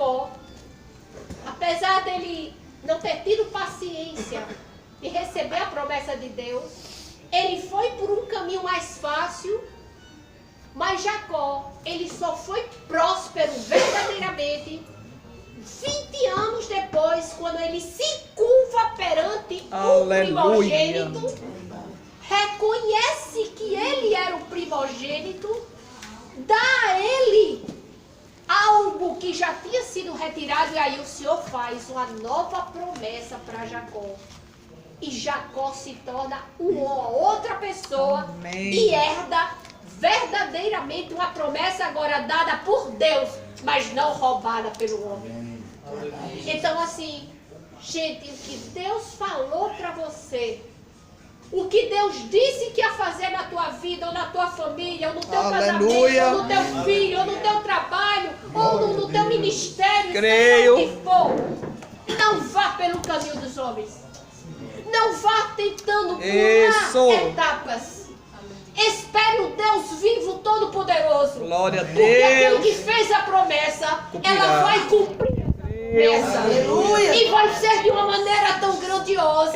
Jacó, apesar dele não ter tido paciência de receber a promessa de Deus, ele foi por um caminho mais fácil, mas Jacó, ele só foi próspero verdadeiramente 20 anos depois, quando ele se curva perante o primogênito, reconhece que ele era o primogênito, dá a ele algo que já tinha sido retirado, e aí o Senhor faz uma nova promessa para Jacó. E Jacó se torna uma outra pessoa. Amém. E herda verdadeiramente uma promessa agora dada por Deus, mas não roubada pelo homem. Então assim, gente, o que Deus falou para você, o que Deus disse que ia fazer na tua vida, ou na tua família, ou no teu casamento, ou no teu filho, ou no teu trabalho, ou no teu ministério, seja o que for, não vá pelo caminho dos homens. Não vá tentando pular etapas. Espere o Deus vivo, todo-poderoso. Glória a Deus. Porque aquele que fez a promessa, ela vai cumprir. Aleluia. E vai ser de uma maneira tão grandiosa,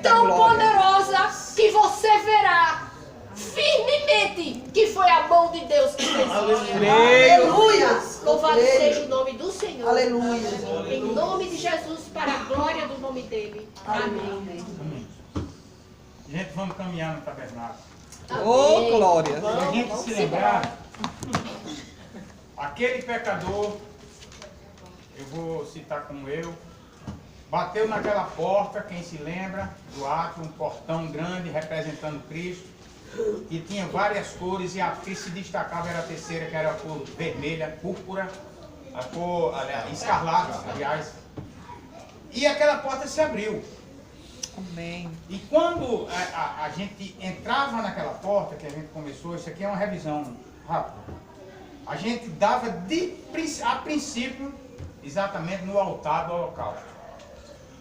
tão poderosa, que você verá firmemente que foi a mão de Deus que fez isso. Aleluia. Louvado seja o nome do Senhor. Aleluia. Em nome de Jesus, para a glória do nome dele. Amém. Gente, vamos caminhar no tabernáculo. Oh, glória. Se a gente se lembrar, aquele pecador, eu vou citar como eu, bateu naquela porta, quem se lembra do átrio, um portão grande representando Cristo, e tinha várias cores, e a que se destacava era a terceira, que era a cor vermelha, púrpura, a cor escarlate, aliás. E aquela porta se abriu. Amém. E quando a gente entrava naquela porta, que a gente começou, isso aqui é uma revisão rápida, a gente dava a princípio exatamente no altar do holocausto,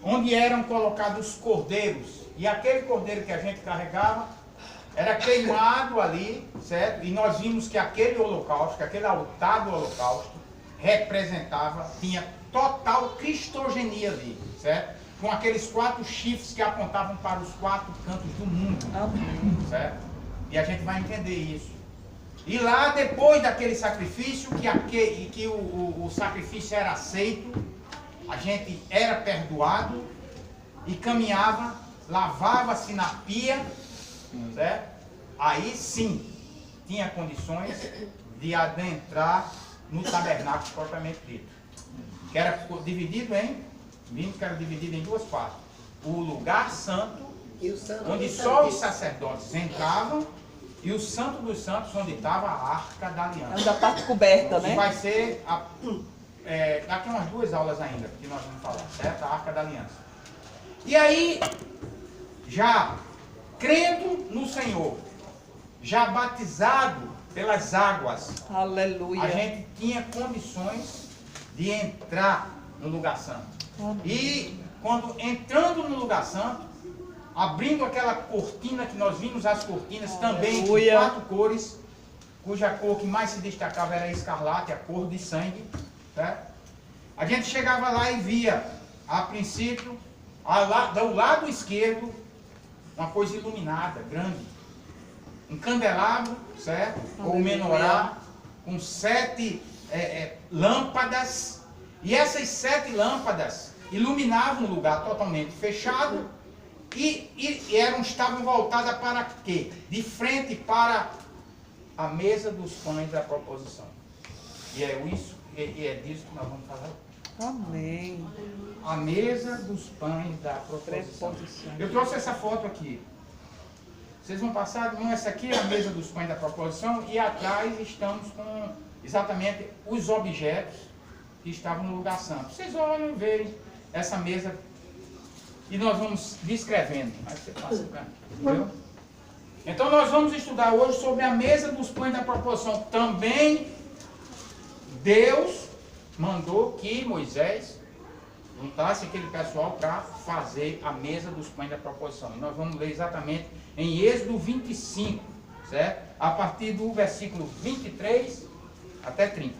onde eram colocados os cordeiros, e aquele cordeiro que a gente carregava era queimado ali, certo? E nós vimos que aquele holocausto, que aquele altar do holocausto representava, tinha total cristogenia ali, certo? Com aqueles 4 chifres que apontavam para os 4 cantos do mundo. Amém. Certo? E a gente vai entender isso. E lá, depois daquele sacrifício, que o sacrifício era aceito, a gente era perdoado e caminhava, lavava-se na pia, certo? Aí sim, tinha condições de adentrar no tabernáculo propriamente dito. Que era dividido vimos que era dividido em 2 partes. O lugar santo, onde só os sacerdotes entravam, e o santo dos santos, onde estava a arca da aliança. Da parte coberta, né? Que vai ser, daqui umas 2 aulas ainda, que nós vamos falar, certo? A arca da aliança. E aí, já crendo no Senhor, já batizado pelas águas, aleluia, a gente tinha condições de entrar no lugar santo. Amém. E quando entrando no lugar santo, abrindo aquela cortina que nós vimos, as cortinas também de 4 cores, cuja cor que mais se destacava era a escarlate, a cor de sangue, certo? A gente chegava lá e via, a princípio, do lado esquerdo, uma coisa iluminada, grande, um candelabro, certo? Ou menorá, com 7 lâmpadas, e essas 7 lâmpadas iluminavam o lugar totalmente fechado, e estavam voltadas para quê? De frente para a mesa dos pães da proposição. E é disso que nós vamos falar. Amém. A mesa dos pães da proposição. Eu trouxe essa foto aqui. Vocês vão passar, essa aqui é a mesa dos pães da proposição, e atrás estamos com exatamente os objetos que estavam no lugar santo. Vocês olham e veem essa mesa, e nós vamos descrevendo. Aí você passa pra mim, entendeu? Então nós vamos estudar hoje sobre a mesa dos pães da proposição. Também Deus mandou que Moisés juntasse aquele pessoal para fazer a mesa dos pães da proposição. E nós vamos ler exatamente em Êxodo 25, certo? A partir do versículo 23 até 30.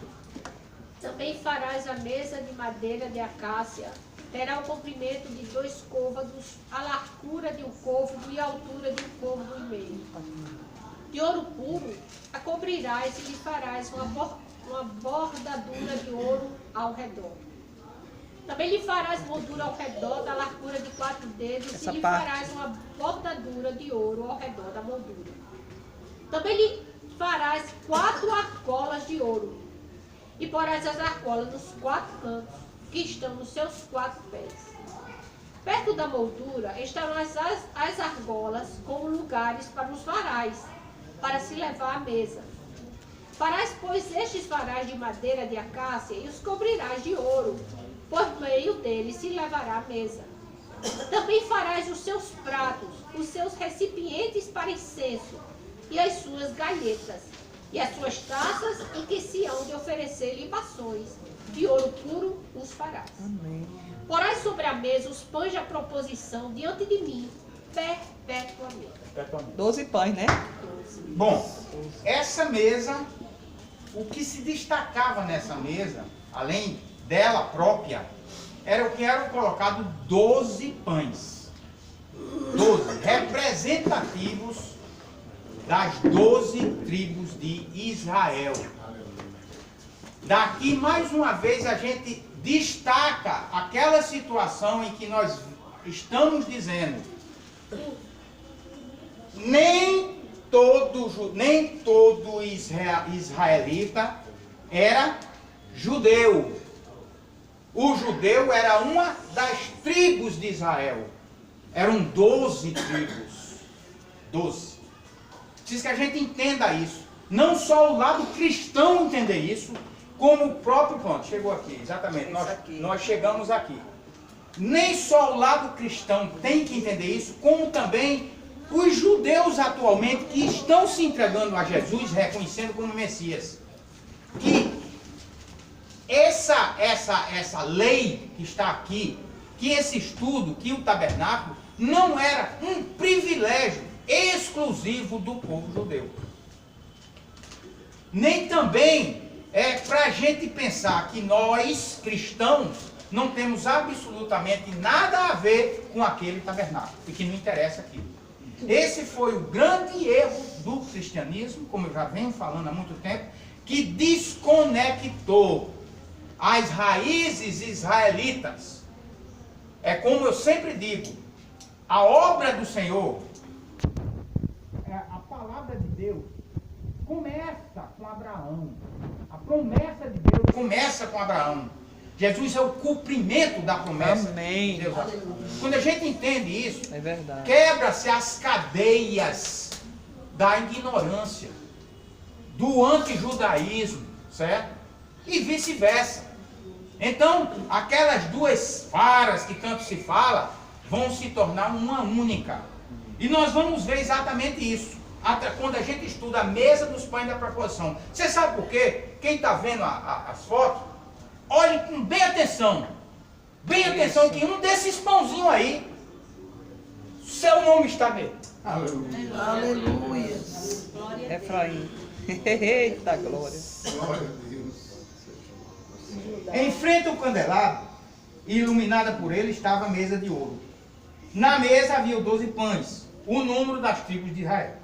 Também farás a mesa de madeira de acácia. Terá o comprimento de 2 côvados, a largura de um côvado e a altura de um côvado e meio. De ouro puro a cobrirás e lhe farás uma bordadura de ouro ao redor. Também lhe farás moldura ao redor da largura de 4 dedos e lhe farás uma bordadura de ouro ao redor da moldura. Também lhe farás 4 argolas de ouro e porás as argolas nos 4 cantos que estão nos seus 4 pés. Perto da moldura estarão as argolas como lugares para os varais, para se levar à mesa. Farás, pois, estes varais de madeira de acácia e os cobrirás de ouro. Por meio deles se levará à mesa. Também farás os seus pratos, os seus recipientes para incenso e as suas galhetas, e as suas taças em que se hão de oferecer libações. De ouro puro os farás. Amém. Porás sobre a mesa os pães da proposição diante de mim, perpetuamente. 12 pães, né? Bom, essa mesa, o que se destacava nessa mesa, além dela própria, era o que eram colocados 12 pães. 12 representativos das 12 tribos de Israel. Daqui, mais uma vez, a gente destaca aquela situação em que nós estamos dizendo: nem todo israelita era judeu. O judeu era uma das tribos de Israel. Eram 12 tribos. 12. Precisa que a gente entenda isso. Não só o lado cristão entender isso, como o próprio ponto. Chegou aqui, exatamente. Nós chegamos aqui. Nem só o lado cristão tem que entender isso, como também os judeus atualmente que estão se entregando a Jesus, reconhecendo como Messias. Que essa lei que está aqui, que esse estudo, que o tabernáculo, não era um privilégio exclusivo do povo judeu. Nem também é para a gente pensar que nós, cristãos, não temos absolutamente nada a ver com aquele tabernáculo, e que não interessa aqui. Esse foi o grande erro do cristianismo, como eu já venho falando há muito tempo, que desconectou as raízes israelitas. É como eu sempre digo, a obra do Senhor, a palavra de Deus, começa com Abraão. A promessa de Deus começa com Abraão. Jesus é o cumprimento da promessa. Amém. De Deus. Quando a gente entende isso, É verdade. quebra-se as cadeias da ignorância, do antijudaísmo, certo? E vice-versa. Então, aquelas duas varas que tanto se fala, vão se tornar uma única. E nós vamos ver exatamente isso, quando a gente estuda a mesa dos pães da proposição. Você sabe por quê? Quem está vendo as fotos, olhe com bem atenção. Bem atenção que um desses pãozinhos aí, seu nome está nele. Aleluia. Aleluia. Efraim. Eita glória. Glória a Deus. Em frente ao candelabro, iluminada por ele, estava a mesa de ouro. Na mesa havia 12 pães, o número das tribos de Israel.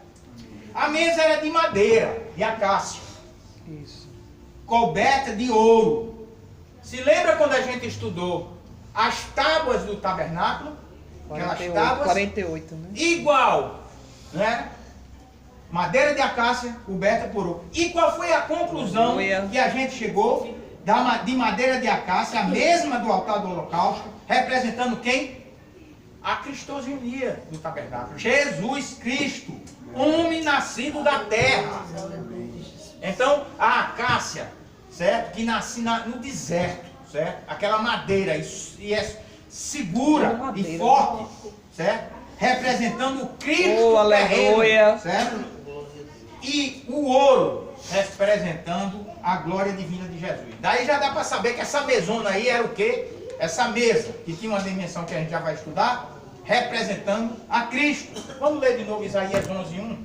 A mesa era de madeira, de acácia, Isso. coberta de ouro. Se lembra quando a gente estudou as tábuas do tabernáculo? Aquelas 48, tábuas 48, né? igual, né? Madeira de acácia coberta por ouro. E qual foi a conclusão Aleluia. que a gente chegou? De madeira de acácia, a mesma do altar do holocausto, representando quem? A cristogenia do tabernáculo. Jesus Cristo, homem nascido da terra. Então, a acácia, certo? Que nasce no deserto, certo? Aquela madeira, e é segura e forte, certo? Representando o Cristo terreno, certo? E o ouro, representando a glória divina de Jesus. Daí já dá para saber que essa mesona aí era o quê? Essa mesa, que tinha uma dimensão que a gente já vai estudar, representando a Cristo. Vamos ler de novo Isaías 11:1.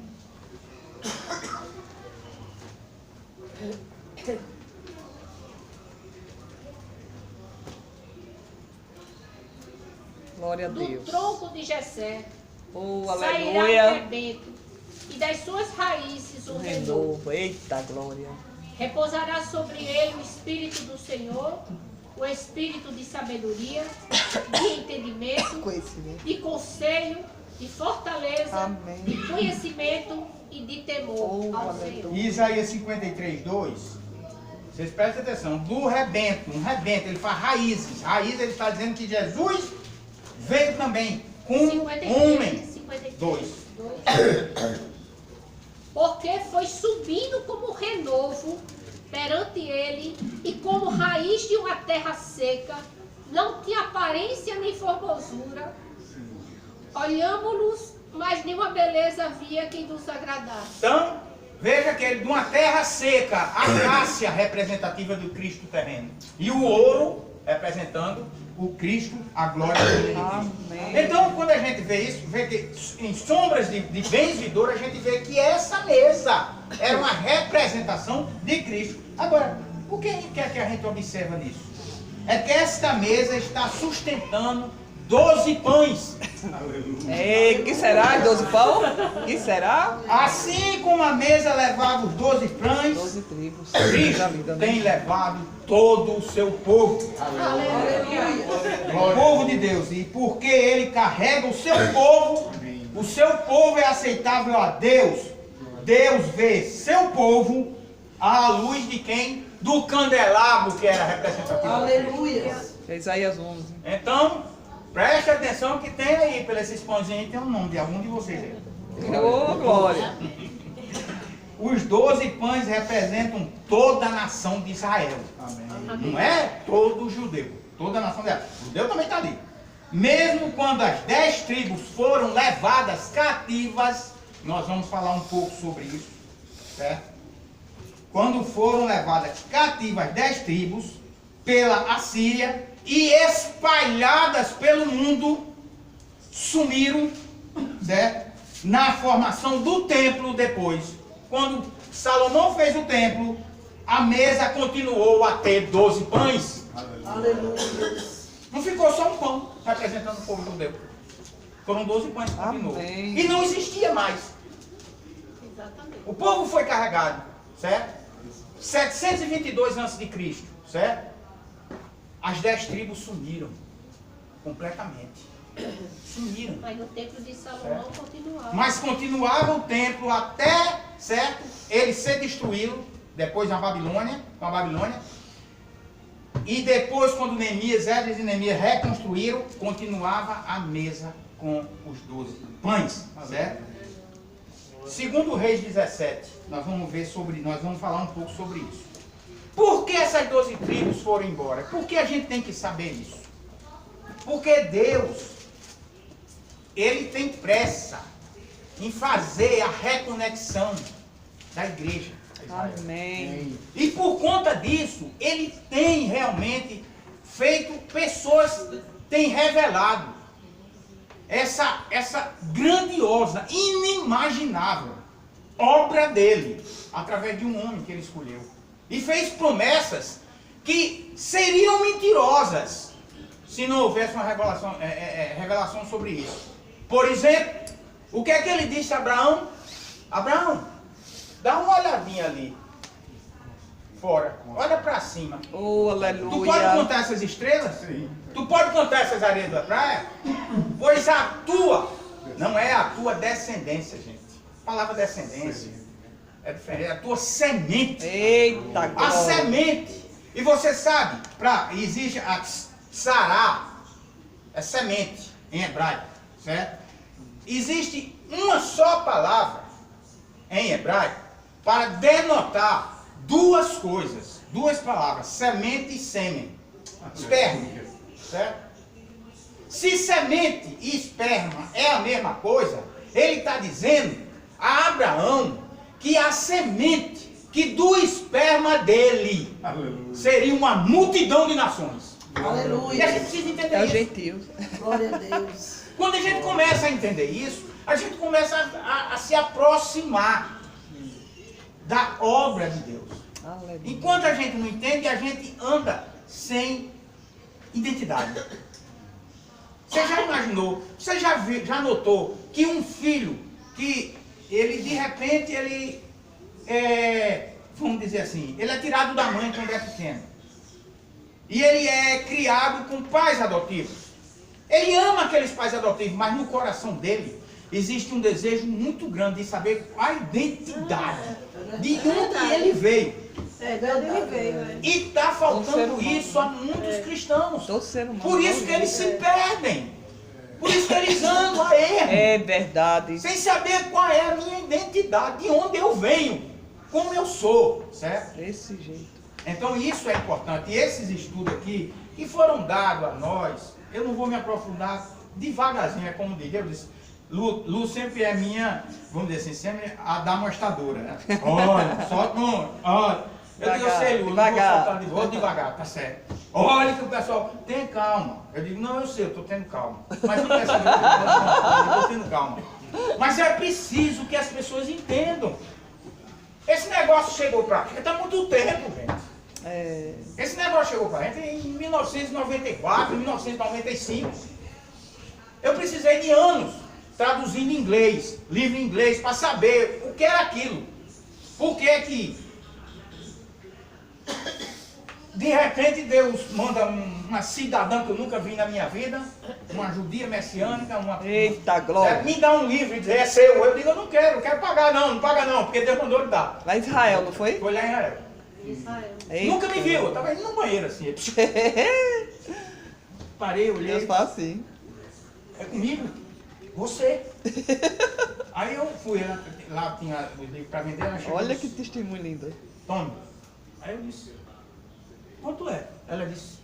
Glória a Do Deus. tronco de Jessé Oh, sairá o aleluia. rebento, e das suas raízes o renovo. Renovo. Eita, glória. Repousará sobre ele o Espírito do Senhor, o Espírito de sabedoria, de entendimento, Conhecimento. de conselho, de fortaleza, Amém. de conhecimento e de temor Oh, ao aleluia. Senhor. Isaías 53, 2. Vocês prestem atenção. Do rebento, um rebento, ele faz raízes. Raiz, ele está dizendo que Jesus veio também com homem. 53, Dois. 2. Porque foi subindo como renovo perante ele, e como raiz de uma terra seca, não tinha aparência nem formosura. Olhámo-los, mas nenhuma beleza havia que nos agradasse. Então, veja que ele de uma terra seca, a cássia representativa do Cristo terreno. E o ouro representando o Cristo, a glória dele. Amém. Então, quando a gente vê isso, vê que em sombras de bens vidouros, a gente vê que essa mesa era uma representação de Cristo. Agora, o que é que a gente observa nisso? É que esta mesa está sustentando 12 pães. Ei, que será? 12 pão? Que será? Assim como a mesa levava os 12 pães, 12 tribos. Cristo tem levado todo o seu povo. O povo de Deus. E porque ele carrega o seu povo é aceitável a Deus. Deus vê seu povo à luz de quem? Do candelabro que era representativo. Aleluia. É Isaías 11. Então, preste atenção que tem aí, pelos esses pãozinhos, tem o nome de algum de vocês aí. Oh, glória. Os 12 pães representam toda a nação de Israel. Amém. Não é todo judeu. Toda a nação de Israel. O judeu também está ali. Mesmo quando as 10 tribos foram levadas cativas, nós vamos falar um pouco sobre isso, certo? Quando foram levadas cativas 10 tribos pela Assíria e espalhadas pelo mundo, sumiram, certo? Na formação do templo depois. Quando Salomão fez o templo, a mesa continuou a ter 12 pães. Aleluia. Não ficou só um pão representando o povo judeu. Foram 12 pães que continuou. Amém. E não existia mais. Exatamente. O povo foi carregado, certo? 722 a.C., certo? As 10 tribos sumiram completamente. Sumiram. Mas no templo de Salomão continuava. Mas continuava o templo até, certo? Ele ser destruído, depois na Babilônia, com a Babilônia. E depois, quando Neemias, Esdras e Neemias reconstruíram, continuava a mesa com os 12 pães, certo? Segundo Reis 17, nós vamos falar um pouco sobre isso. Por que essas 12 tribos foram embora? Por que a gente tem que saber isso? Porque Deus, Ele tem pressa em fazer a reconexão da igreja. Amém. E por conta disso, Ele tem realmente feito pessoas, tem revelado essa grandiosa, inimaginável obra dele, através de um homem que ele escolheu. E fez promessas que seriam mentirosas se não houvesse uma revelação sobre isso. Por exemplo, o que é que ele disse a Abraão? Abraão, dá uma olhadinha ali fora, olha para cima. Oh, Tu pode aleluia. contar essas estrelas? Sim. Tu pode contar essas areias da praia? Pois a tua, não é a tua descendência, gente. A palavra descendência é diferente, é a tua semente. Eita, A glória. semente. E você sabe, existe a Sará, é semente em hebraico, certo? Existe uma só palavra em hebraico para denotar duas coisas, duas palavras, semente e sêmen, esperma, certo? Se semente e esperma é a mesma coisa, ele está dizendo a Abraão que a semente, que do esperma dele Aleluia. seria uma multidão de nações. E a Aleluia. gente precisa entender É o isso. gentio. Glória a Deus. Quando a gente começa a entender isso, a gente começa a se aproximar da obra de Deus. Aleluia. Enquanto a gente não entende, a gente anda sem identidade. Você já imaginou, você já viu, já notou que um filho, que ele de repente, ele vamos dizer assim, ele é tirado da mãe quando é pequeno. E ele é criado com pais adotivos. Ele ama aqueles pais adotivos, mas no coração dele existe um desejo muito grande de saber a identidade, de onde ele veio. É, de onde ele veio. E está faltando isso a muitos cristãos. Por isso que eles se perdem. Por isso que eles andam a erro. É verdade. Sem saber qual é a minha identidade, de onde eu venho, como eu sou, certo? Desse jeito. Então isso é importante. E esses estudos aqui, que foram dados a nós, eu não vou me aprofundar devagarzinho, é como digo, eu disse, Lu sempre é minha, vamos dizer assim, sempre a demonstradora, né? Olha, solta um, olha. Eu digo, eu sei, Lu, não vou soltar devagar, tá certo. Olha que o pessoal, tem calma. Eu digo, não, eu sei, eu estou tendo calma. Mas não quer saber, eu estou tendo calma. Mas é preciso que as pessoas entendam. Esse negócio chegou para cá, está há muito tempo, gente. Esse negócio chegou para a gente em 1994, 1995. Eu precisei de anos traduzindo em inglês, livro em inglês, para saber o que era aquilo. Por que que de repente Deus manda uma cidadã que eu nunca vi na minha vida, uma judia messiânica, Eita, glória. me dá um livro e diz, é seu. Eu digo, eu não quero pagar não paga não, porque Deus mandou lhe dar. Lá em Israel, não foi? Foi lá em Israel. Eita. Nunca me viu, eu estava indo no banheiro assim. Parei, olhei. Deus faz assim. É comigo? Você. Aí eu fui, lá tinha os livros para vender. Ela chegou, Olha que testemunho lindo. tome. Aí eu disse, quanto é? Ela disse,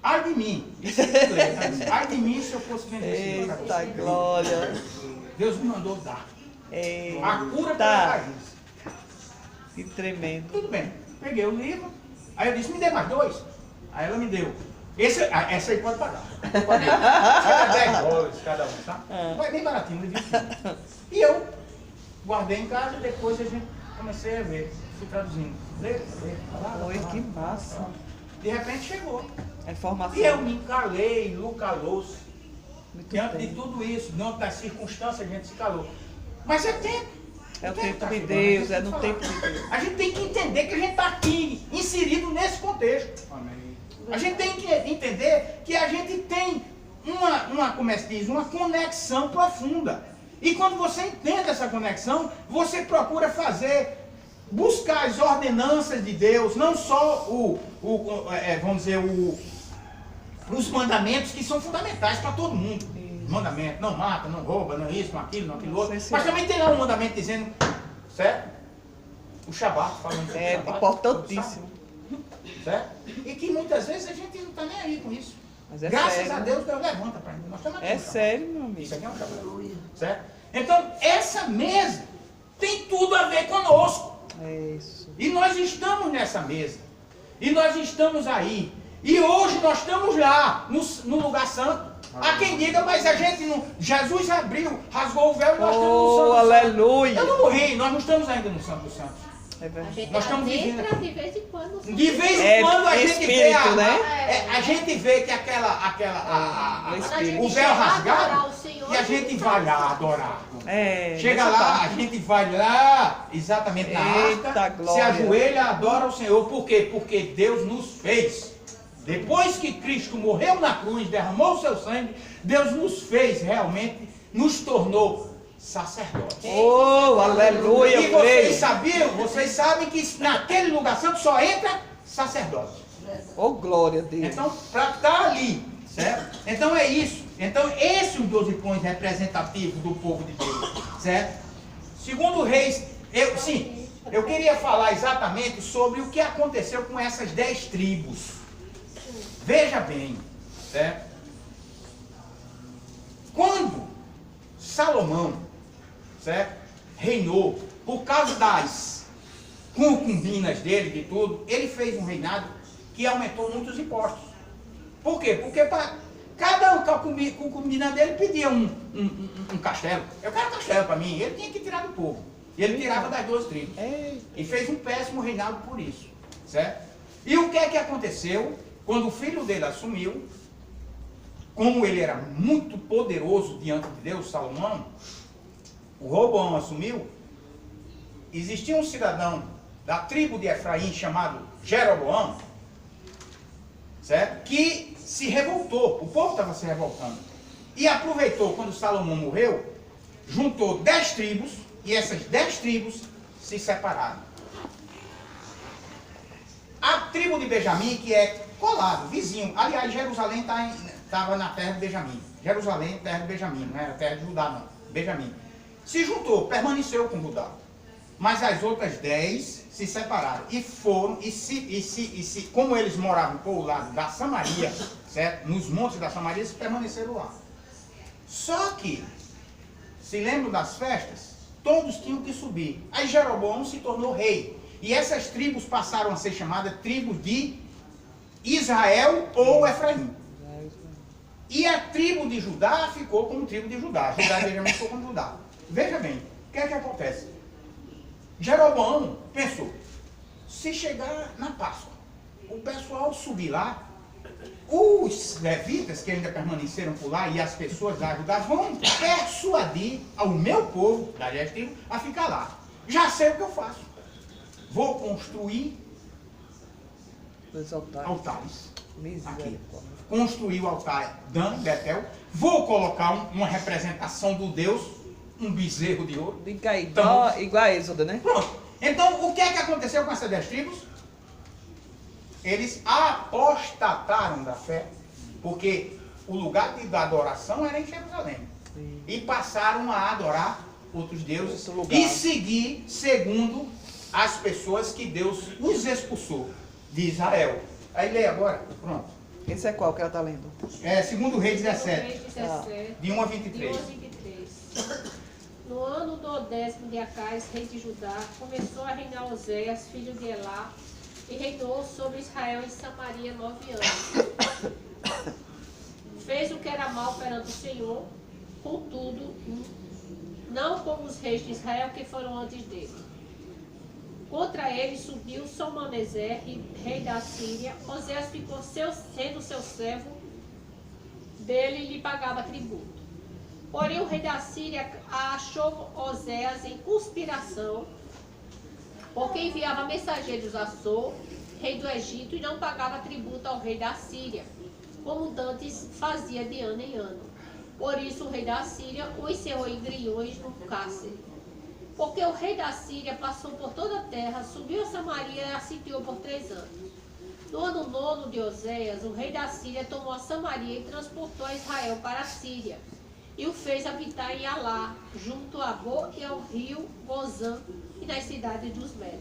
ai de mim. Isso é inglês. Ela disse, ai de mim se eu fosse vender esse livro para Eita, você. glória. Deus me mandou dar. A cura pela Eita, raiz. que tremendo. Tudo bem. Peguei o livro. Aí eu disse, me dê mais 2. Aí ela me deu. Essa aí pode pagar. Pode pagar 10 dólares cada um, tá? Foi bem baratinho, livro. E eu guardei em casa e depois a gente comecei a ver. Fui traduzindo. Oi, que massa. De repente chegou. É formação. E eu me calei, Lu calou-se. Muito Diante de bem. tudo isso, diante das circunstâncias, a gente se calou. Mas é tempo. É o Tem que tempo tá de chegando, Deus, a é gente no tem que tempo de Deus. A gente tem que entender que a gente está aqui, inserido nesse contexto. A gente tem que entender que a gente tem como é que diz, uma conexão profunda. E quando você entende essa conexão, você procura buscar as ordenanças de Deus, não só vamos dizer, os mandamentos que são fundamentais para todo mundo. Mandamento, não mata, não rouba, não isso, não aquilo, não aquilo outro. Mas também tem lá um mandamento dizendo, certo? O Shabat, falando sobre É Shabat, importantíssimo. certo? E que muitas vezes a gente não está nem aí com isso. Mas é Graças sério. a Deus, Deus levanta para gente. Nós estamos aqui É no Shabat. sério, meu amigo. Isso aqui é um Shabat. Certo? Então, essa mesa tem tudo a ver conosco. É isso. E nós estamos nessa mesa. E nós estamos aí. E hoje nós estamos lá, no lugar santo. Há quem diga, mas a gente não... Jesus abriu, rasgou o véu e nós estamos no santo. Oh, aleluia. Eu não morri, nós não estamos ainda no santo dos santos. É A verdade. gente Nós estamos vivendo adentra aqui. de vez em quando. De vez em É quando a gente vê espírito, né? a gente vê que o espírito. o véu rasgado adorar o Senhor, e a gente vai lá adorar. É, Chega nessa lá, parte. a gente vai lá, exatamente na Eita, arca, se glória. ajoelha, adora o Senhor. Por quê? Porque Deus nos fez. Depois que Cristo morreu na cruz, derramou o seu sangue, Deus nos fez realmente, nos tornou sacerdotes. Oh, aleluia, E eu vocês creio. sabiam, vocês sabem que naquele lugar santo só entra sacerdote. Oh, glória a Deus. Então, para estar ali, certo? Então é isso. Então, esses os 12 pães representativos do povo de Deus, certo? Segundo Reis, eu queria falar exatamente sobre o que aconteceu com essas 10 tribos. Veja bem, certo? Quando Salomão, certo, reinou, por causa das concubinas dele, de tudo, ele fez um reinado que aumentou muitos impostos. Por quê? Porque para cada concubina dele pedia um castelo. Eu quero um castelo para mim. Ele tinha que tirar do povo. E ele tirava das 12 tribos. E fez um péssimo reinado por isso, certo? E o que é que aconteceu? Quando o filho dele assumiu, como ele era muito poderoso diante de Deus, Salomão, o Roboão assumiu, existia um cidadão da tribo de Efraim chamado Jeroboão, certo? Que se revoltou, o povo estava se revoltando, e aproveitou quando Salomão morreu, juntou 10 tribos, e essas 10 tribos se separaram. A tribo de Benjamim, que é colado, vizinho, aliás, Jerusalém estava na terra de Benjamim, Jerusalém, terra de Benjamim, não era terra de Judá não, Benjamim, se juntou, permaneceu com Judá, mas as outras 10 se separaram, e foram, como eles moravam por lado da Samaria, certo? Nos montes da Samaria, se permaneceram lá. Só que, se lembram das festas? Todos tinham que subir. Aí Jeroboão se tornou rei. E essas tribos passaram a ser chamadas tribos de Israel ou Efraim. E a tribo de Judá ficou como tribo de Judá. Judá e Benjamim ficou como Judá. Veja bem, o que é que acontece? Jeroboão pensou, se chegar na Páscoa, o pessoal subir lá, os levitas que ainda permaneceram por lá e as pessoas da Judá vão persuadir ao meu povo, da tribo, a ficar lá. Já sei o que eu faço. Vou construir altares. Aqui. Construir o altar Dan, Betel. Vou colocar uma representação do Deus, um bezerro de ouro. Igual a Êxodo, né? Pronto. Então, o que é que aconteceu com essas 10 tribos? Eles apostataram da fé, porque o lugar da adoração era em Jerusalém. Sim. E passaram a adorar outros deuses e seguir segundo as pessoas que Deus os expulsou de Israel. Aí lê agora, pronto. Esse é qual que ela está lendo? É 2 Reis 17, Reis 17, de 1 a 23. de 1 a 23. No ano do 10º de Acais, rei de Judá, começou a reinar Oséias, filho de Elá, e reinou sobre Israel em Samaria 9 anos. Fez o que era mal perante o Senhor, contudo, não como os reis de Israel que foram antes dele. Contra ele subiu Salmaneser, rei da Síria. Oséias ficou sendo seu servo dele e lhe pagava tributo. Porém, o rei da Síria achou Oséias em conspiração, porque enviava mensageiros a Sou, rei do Egito, e não pagava tributo ao rei da Síria, como dantes fazia de ano em ano. Por isso o rei da Síria o encerrou em grilhões no cárcere. Porque o rei da Síria passou por toda a terra, subiu a Samaria e a sitiou por 3 anos. No ano 9 de Oséias, o rei da Síria tomou a Samaria e transportou a Israel para a Síria, e o fez habitar em Alá, junto a Bo e ao rio Gozã, e nas cidades dos Medos.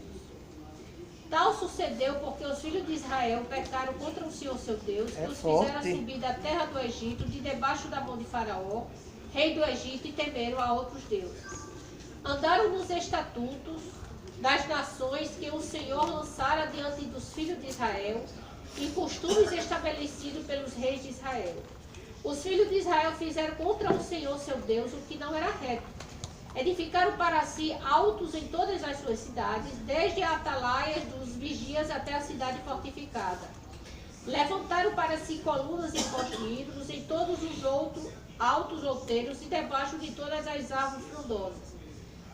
Tal sucedeu porque os filhos de Israel pecaram contra o Senhor seu Deus, que os fizeram subir da terra do Egito, de debaixo da mão de Faraó, rei do Egito, e temeram a outros deuses. Andaram nos estatutos das nações que o Senhor lançara diante dos filhos de Israel, em costumes estabelecidos pelos reis de Israel. Os filhos de Israel fizeram contra o Senhor seu Deus o que não era reto. Edificaram para si altos em todas as suas cidades, desde a atalaias dos vigias até a cidade fortificada. Levantaram para si colunas e postes em todos os outros altos outeiros e debaixo de todas as árvores frondosas.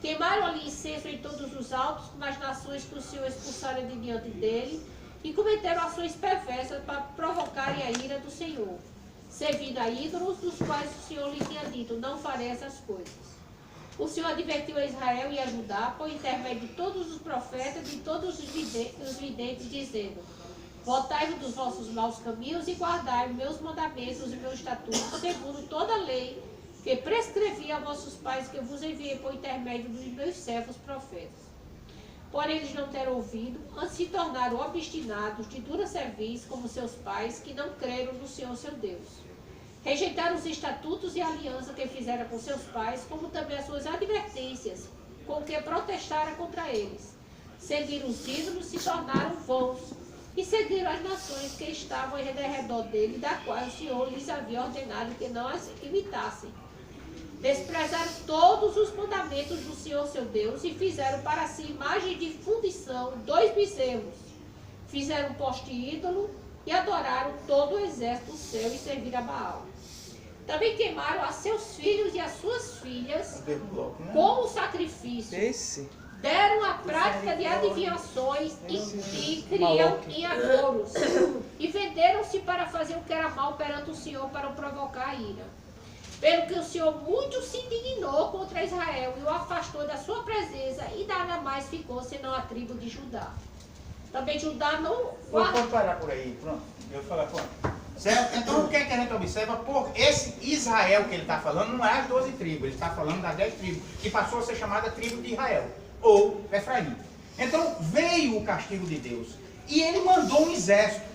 Queimaram ali incenso em todos os altos, nas nações que o Senhor expulsara de diante dele, e cometeram ações perversas para provocarem a ira do Senhor, servindo a ídolos dos quais o Senhor lhe tinha dito, não farei essas coisas. O Senhor advertiu a Israel e a Judá, por intermédio de todos os profetas e todos os videntes, dizendo: voltai-vos dos vossos maus caminhos e guardai meus mandamentos e meus estatutos, segundo toda a lei que prescrevi a vossos pais, que eu vos enviei por intermédio dos meus servos profetas. Porém, eles não deram ouvido, antes se tornaram obstinados, de dura cerviz, como seus pais, que não creram no Senhor seu Deus. Rejeitaram os estatutos e a aliança que fizera com seus pais, como também as suas advertências, com que protestara contra eles. Seguiram os ídolos, se tornaram vãos, e seguiram as nações que estavam em redor dele, da qual o Senhor lhes havia ordenado que não as imitassem. Desprezaram todos os mandamentos do Senhor seu Deus e fizeram para si imagem de fundição, 2 bezerros. Fizeram um poste ídolo, e adoraram todo o exército do céu e serviram a Baal. Também queimaram a seus filhos e as suas filhas como sacrifício. Esse. Deram a prática de adivinhações e criam em agouros. E venderam-se para fazer o que era mal perante o Senhor, para o provocar a ira. Pelo que o Senhor muito se indignou contra Israel e o afastou da sua presença, e nada mais ficou senão a tribo de Judá. Também Judá não Pode parar por aí, pronto. Eu vou falar, pronto. Certo? Então o que é que a gente observa? Por esse Israel que ele está falando não é as 12 tribos, ele está falando das 10 tribos, que passou a ser chamada tribo de Israel, ou Efraim. Então veio o castigo de Deus, e ele mandou um exército,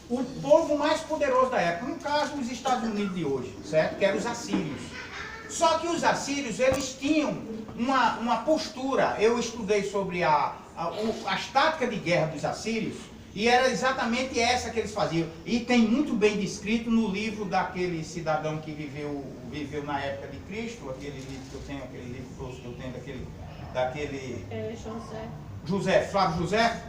o povo mais poderoso da época, no caso os Estados Unidos de hoje, certo? Que eram os assírios. Só que os assírios, eles tinham uma postura. Eu estudei sobre as táticas de guerra dos assírios, e era exatamente essa que eles faziam. E tem muito bem descrito no livro daquele cidadão que viveu na época de Cristo, aquele livro que eu tenho, aquele livro que eu tenho daquele José, Flávio José.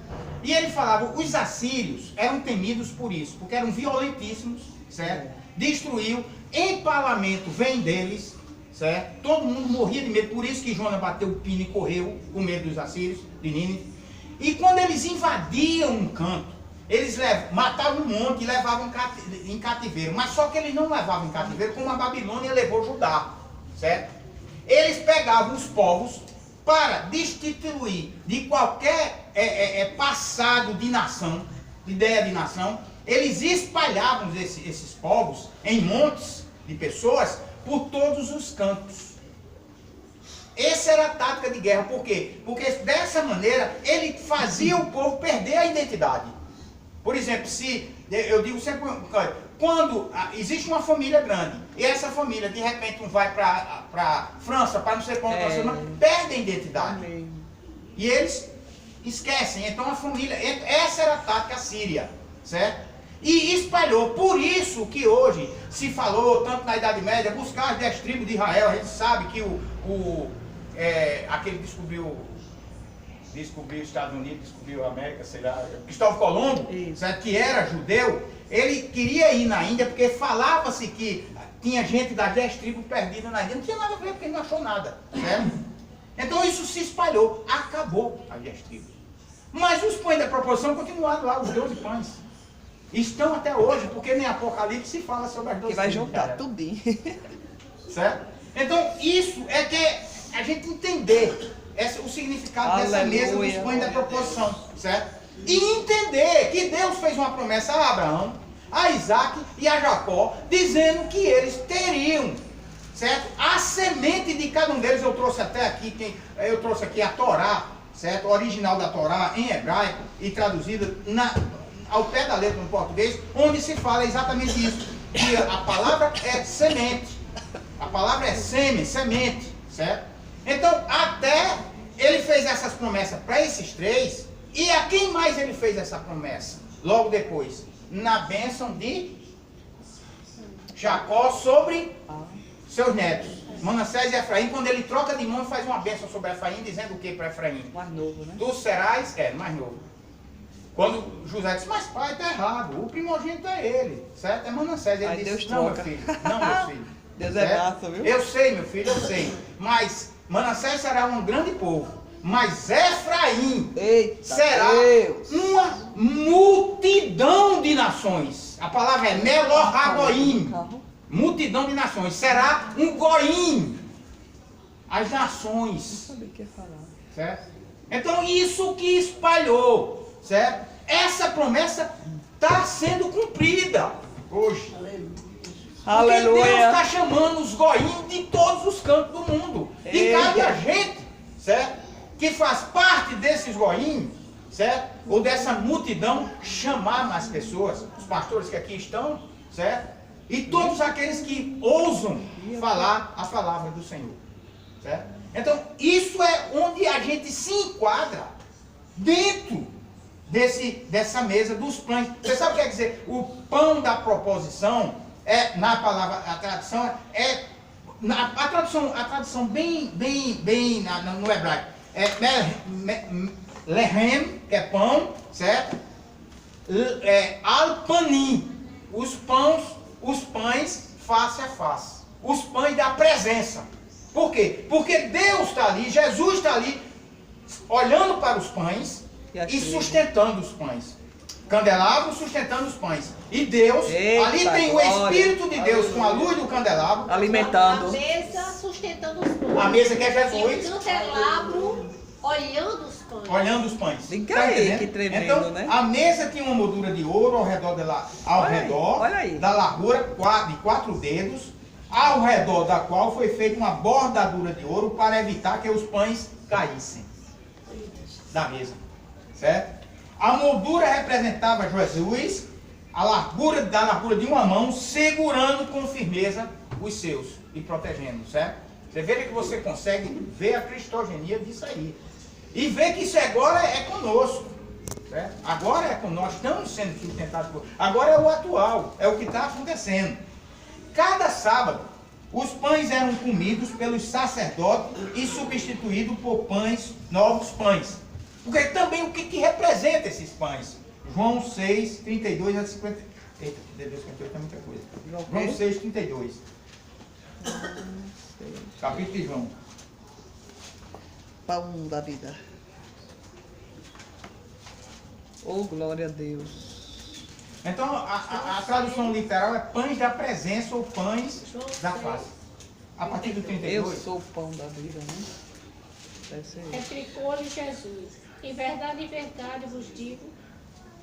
E ele falava, os assírios eram temidos por isso, porque eram violentíssimos, certo? Destruiu, empalamento vem deles, certo? Todo mundo morria de medo, por isso que Jonas bateu o pino e correu com medo dos assírios, de Nínive. E quando eles invadiam um canto, eles matavam um monte e levavam em cativeiro. Mas só que eles não levavam em cativeiro como a Babilônia levou Judá, certo? Eles pegavam os povos para destituir de qualquer passado de nação, ideia de nação. Eles espalhavam esses povos em montes de pessoas por todos os cantos. Essa era a tática de guerra. Por quê? Porque dessa maneira ele fazia o povo perder a identidade. Por exemplo, eu digo sempre, quando existe uma família grande, e essa família de repente vai para França, para não sei qual, perde a identidade. E eles esquecem. Então a família, essa era a tática síria, certo? E espalhou. Por isso que hoje se falou, tanto na Idade Média, buscar as 10 tribos de Israel. A gente sabe que aquele descobriu os Estados Unidos, descobriu a América, sei lá, Cristóvão Colombo, certo? Que era judeu. Ele queria ir na Índia porque falava-se que tinha gente das 10 tribos perdidas na Índia. Não tinha nada a ver, porque ele não achou nada, certo? Então isso se espalhou, acabou as 10 tribos. Mas os pães da proporção continuaram lá, os 12 pães. Estão até hoje, porque nem Apocalipse se fala sobre as 12 tribos. Que vai juntar tudinho. Certo? Então isso é que a gente entender o significado dessa mesa dos pães da proporção, certo? E entender que Deus fez uma promessa a Abraão, a Isaac e a Jacó, dizendo que eles teriam, certo? A semente de cada um deles. Eu trouxe até aqui, eu trouxe aqui a Torá, certo? O original da Torá em hebraico e traduzida ao pé da letra no português, onde se fala exatamente isso, que a palavra é semente, a palavra é semente, certo? Então, até ele fez essas promessas para esses três. E a quem mais ele fez essa promessa? Logo depois, na bênção de Jacó sobre seus netos, Manassés e Efraim. Quando ele troca de mão, faz uma bênção sobre Efraim, dizendo o que para Efraim? Mais novo, né? Tu serás, mais novo. Quando José disse, mas pai, está errado, o primogênito é ele, certo? É Manassés. Ele disse, Deus não, meu troca. filho, não, meu filho. Deus é massa, viu? Eu sei, meu filho, eu sei. Mas Manassés será um grande povo. Mas Efraim será uma multidão de nações. A palavra é Melohagoim. Multidão de nações. Será um Goim. As nações. Não sabia o que ia falar. Certo? Então isso que espalhou. Certo? Essa promessa está sendo cumprida hoje. Porque Deus está chamando os Goim de todos os cantos do mundo. E cabe a gente, certo? Que faz parte desses Goim, certo? Ou dessa multidão, chamar mais pessoas, os pastores que aqui estão, certo? E todos aqueles que ousam falar a palavra do Senhor, certo? Então, isso é onde a gente se enquadra dentro dessa mesa dos pães. Você sabe o que quer dizer? O pão da proposição na palavra, a tradução a tradução bem no hebraico. Lehem, que é pão, certo? Alpanim, os pães face a face. Os pães da presença. Por quê? Porque Deus está ali, Jesus está ali, olhando para os pães e sustentando os pães. Candelabro sustentando os pães. E Deus, Eita, ali tem glória. o Espírito de Deus com a luz do candelabro. Alimentando. A mesa sustentando os pães. A mesa que é E Jesus. o candelabro olhando os pães. Olhando os pães. Diga aí, entendendo? que tremendo, então, né? A mesa tinha uma moldura de ouro ao redor, Olha aí. da largura de 4 dedos, ao redor da qual foi feita uma bordadura de ouro para evitar que os pães caíssem da mesa. Certo? A moldura representava Jesus, da largura de uma mão, segurando com firmeza os seus e protegendo, certo? Você veja que você consegue ver a cristogenia disso aí. E ver que isso agora é conosco. Certo? Agora é conosco, nós estamos sendo sustentados por... Agora é o atual, é o que está acontecendo. Cada sábado, os pães eram comidos pelos sacerdotes e substituídos por novos pães. Porque também o que representa esses pães? João 6, 32 a 50... Eita, Deus, 58 é muita coisa. João 6, 32. Capítulo de João. Pão da vida. Oh, glória a Deus. Então, a tradução literal é pães da presença ou pães da face. A partir do Eu 32. sou o pão da vida, né? Deve ser isso. Replicou-lhe Jesus: em verdade, vos digo,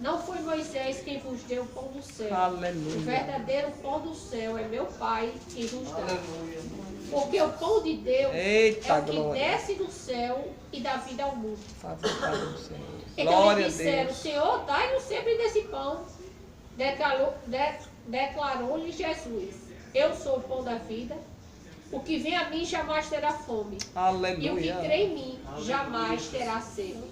não foi Moisés quem vos deu o pão do céu. Aleluia. O verdadeiro pão do céu é meu Pai que vos dá. Aleluia. Porque o pão de Deus Eita, é o que glória. desce do céu e dá vida ao mundo. Faz a vontade do Senhor. Então Glória a eles disseram: Deus. Senhor, dai-nos sempre desse pão. Declarou-lhe Jesus: eu sou o pão da vida. O que vem a mim jamais terá fome. E o que Aleluia. crê em mim jamais terá sede.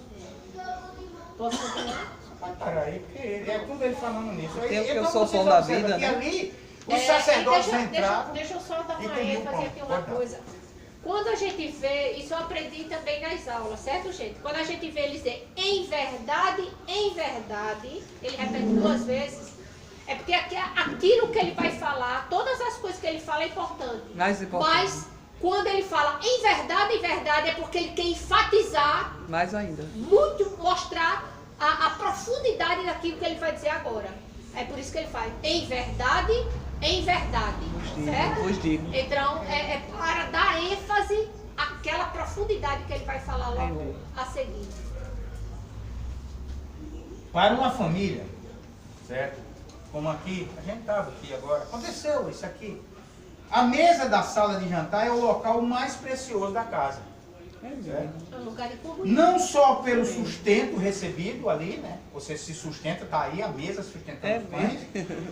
Posso continuar? Mas peraí, porque é tudo ele falando nisso. Aí, Eu então sou o vocês pão da observam vida, que né? ali os sacerdotes entravam. Deixa eu só dar e uma comiam ênfase pão. aqui, uma Pode dar. coisa. Quando a gente vê, isso eu aprendi também nas aulas, certo, gente? Quando a gente vê ele dizer em verdade, ele repete 2 vezes, é porque aquilo que ele vai falar, todas as coisas que ele fala é importante. Mais importante. Mas quando ele fala em verdade, é porque ele quer enfatizar, Mais ainda. muito mostrar a profundidade daquilo que ele vai dizer agora. É por isso que ele faz em verdade, certo? Vos digo. Então, é para dar ênfase àquela profundidade que ele vai falar logo a seguir. Para uma família, certo? Como aqui, a gente estava aqui agora, aconteceu isso aqui. A mesa da sala de jantar é o local mais precioso da casa. Certo? É um lugar de comunhão. Não só pelo sustento recebido ali, né? Você se sustenta, está aí a mesa sustentando os pães,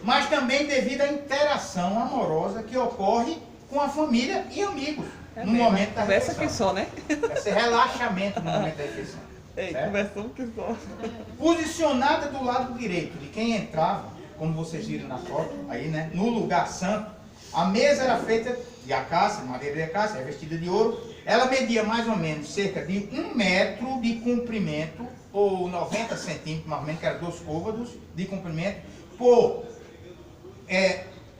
mas também devido à interação amorosa que ocorre com a família e amigos no momento da Conversa refeição. aqui só, né? Esse relaxamento no momento da refeição. Ei, certo? conversamos aqui só. Posicionada do lado direito de quem entrava, como vocês viram na foto, aí, né? No lugar santo, a mesa era feita de acácia, madeira de acácia, revestida de ouro. Ela media mais ou menos cerca de 1 metro de comprimento, ou 90 centímetros, mais ou menos, que era 2 côvados de comprimento, por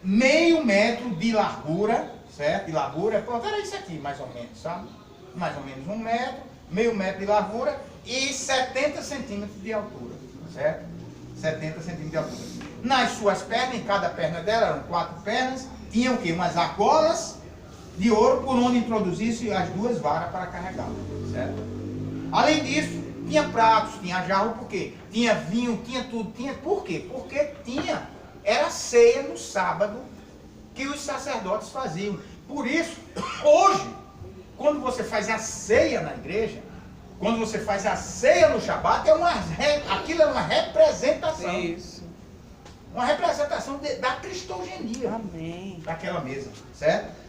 meio metro de largura, certo? De largura, pronto, era isso aqui, mais ou menos, sabe? Mais ou menos 1 metro, meio metro de largura e 70 centímetros de altura, certo? 70 centímetros de altura. Nas suas pernas, em cada perna dela, eram 4 pernas, tinham o quê? Umas argolas de ouro por onde introduzisse as 2 varas para carregá-la, certo? Além disso, tinha pratos, tinha jarro, por quê? Tinha vinho, tinha tudo, tinha, por quê? Porque era ceia no sábado que os sacerdotes faziam. Por isso, hoje, quando você faz a ceia na igreja, quando você faz a ceia no Shabat, aquilo é uma representação. Isso. Uma representação da cristogenia. Amém. Daquela mesa, certo?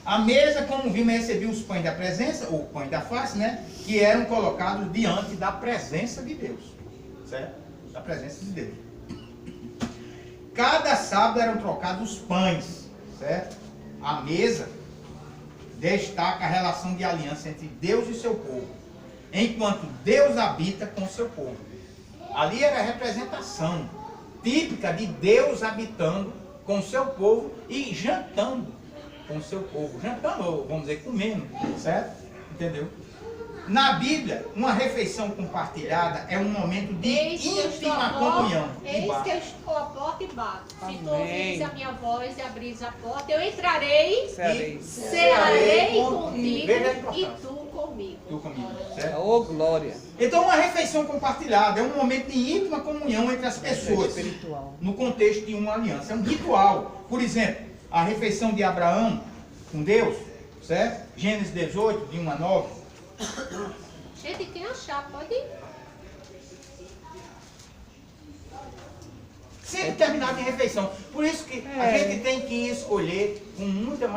A mesa, como vimos, recebia os pães da presença, ou pães da face, né? Que eram colocados diante da presença de Deus, certo? Da presença de Deus. Cada sábado eram trocados os pães, certo? A mesa destaca a relação de aliança entre Deus e seu povo, enquanto Deus habita com seu povo. Ali era a representação típica de Deus habitando com o seu povo e jantando com o seu povo. Jantando, ou vamos dizer, comendo, certo? Entendeu? Na Bíblia, uma refeição compartilhada é um momento de íntima comunhão. Eis que eu estou à porta e bato. Se tu Amém. ouvires a minha voz e abrires a porta, eu entrarei, Cearei. cearei contigo Veja a e importância. tu comigo. Tu comigo, certo? Ô, glória. Então, uma refeição compartilhada é um momento de íntima comunhão entre as pessoas, Espiritual. no contexto de uma aliança. É um ritual. Por exemplo, a refeição de Abraão com Deus, certo? Gênesis 18, de 1 a 9. Gente, quem achar, pode ir. Sempre terminado em refeição. Por isso que a gente tem que escolher com muita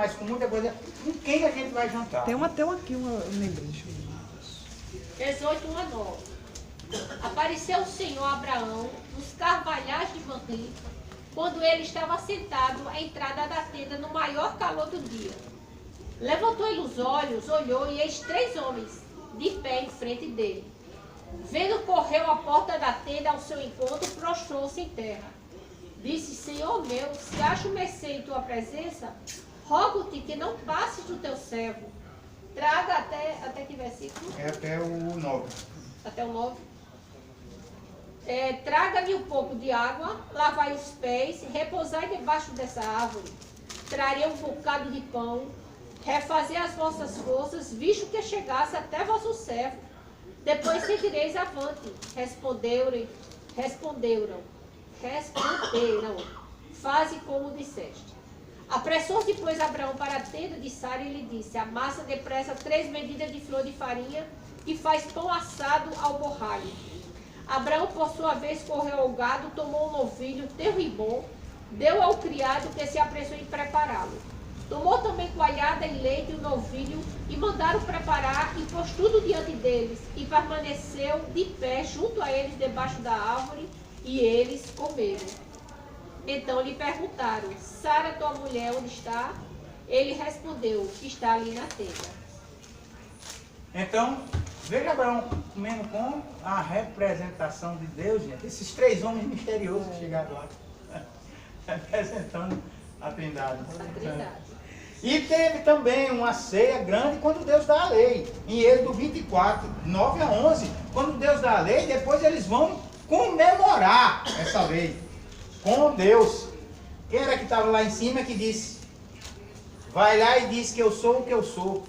coisa, com quem a gente vai jantar. Tem aqui uma lembrete. 18, 1 a 9. Apareceu o Senhor a Abraão nos carvalhais de Mamre, quando ele estava sentado à entrada da tenda no maior calor do dia. Levantou ele os olhos, olhou e eis 3 homens de pé em frente dele. Vendo, correu à porta da tenda ao seu encontro, prostrou-se em terra. Disse: Senhor meu, se acho mercê em tua presença, rogo-te que não passes do teu servo. Traga até que versículo? É até o 9. Até o 9. Traga-me um pouco de água, lavai os pés, repousai debaixo dessa árvore. Trarei um bocado de pão, refazei as vossas forças, visto que chegasse até vosso servo. Depois seguireis avante. Responderam. Faze como disseste. Apressou-se, pois, Abraão para a tenda de Sara e lhe disse: amassa depressa 3 medidas de flor de farinha e faz pão assado ao borralho. Abraão, por sua vez, correu ao gado, tomou um novilho, teu e bom, deu ao criado que se apressou em prepará-lo. Tomou também coalhada e leite e o novilho e mandaram preparar e pôs tudo diante deles e permaneceu de pé junto a eles debaixo da árvore e eles comeram. Então lhe perguntaram: Sara, tua mulher, onde está? Ele respondeu: está ali na tenda. Então, veja Abraão comendo com a representação de Deus, gente. Esses 3 homens misteriosos que chegaram lá, representando a Trindade. A Trindade. E teve também uma ceia grande quando Deus dá a lei. Em Êxodo 24, 9 a 11. Quando Deus dá a lei, depois eles vão comemorar essa lei com Deus. Quem era que estava lá em cima que disse? Vai lá e diz que eu sou o que eu sou.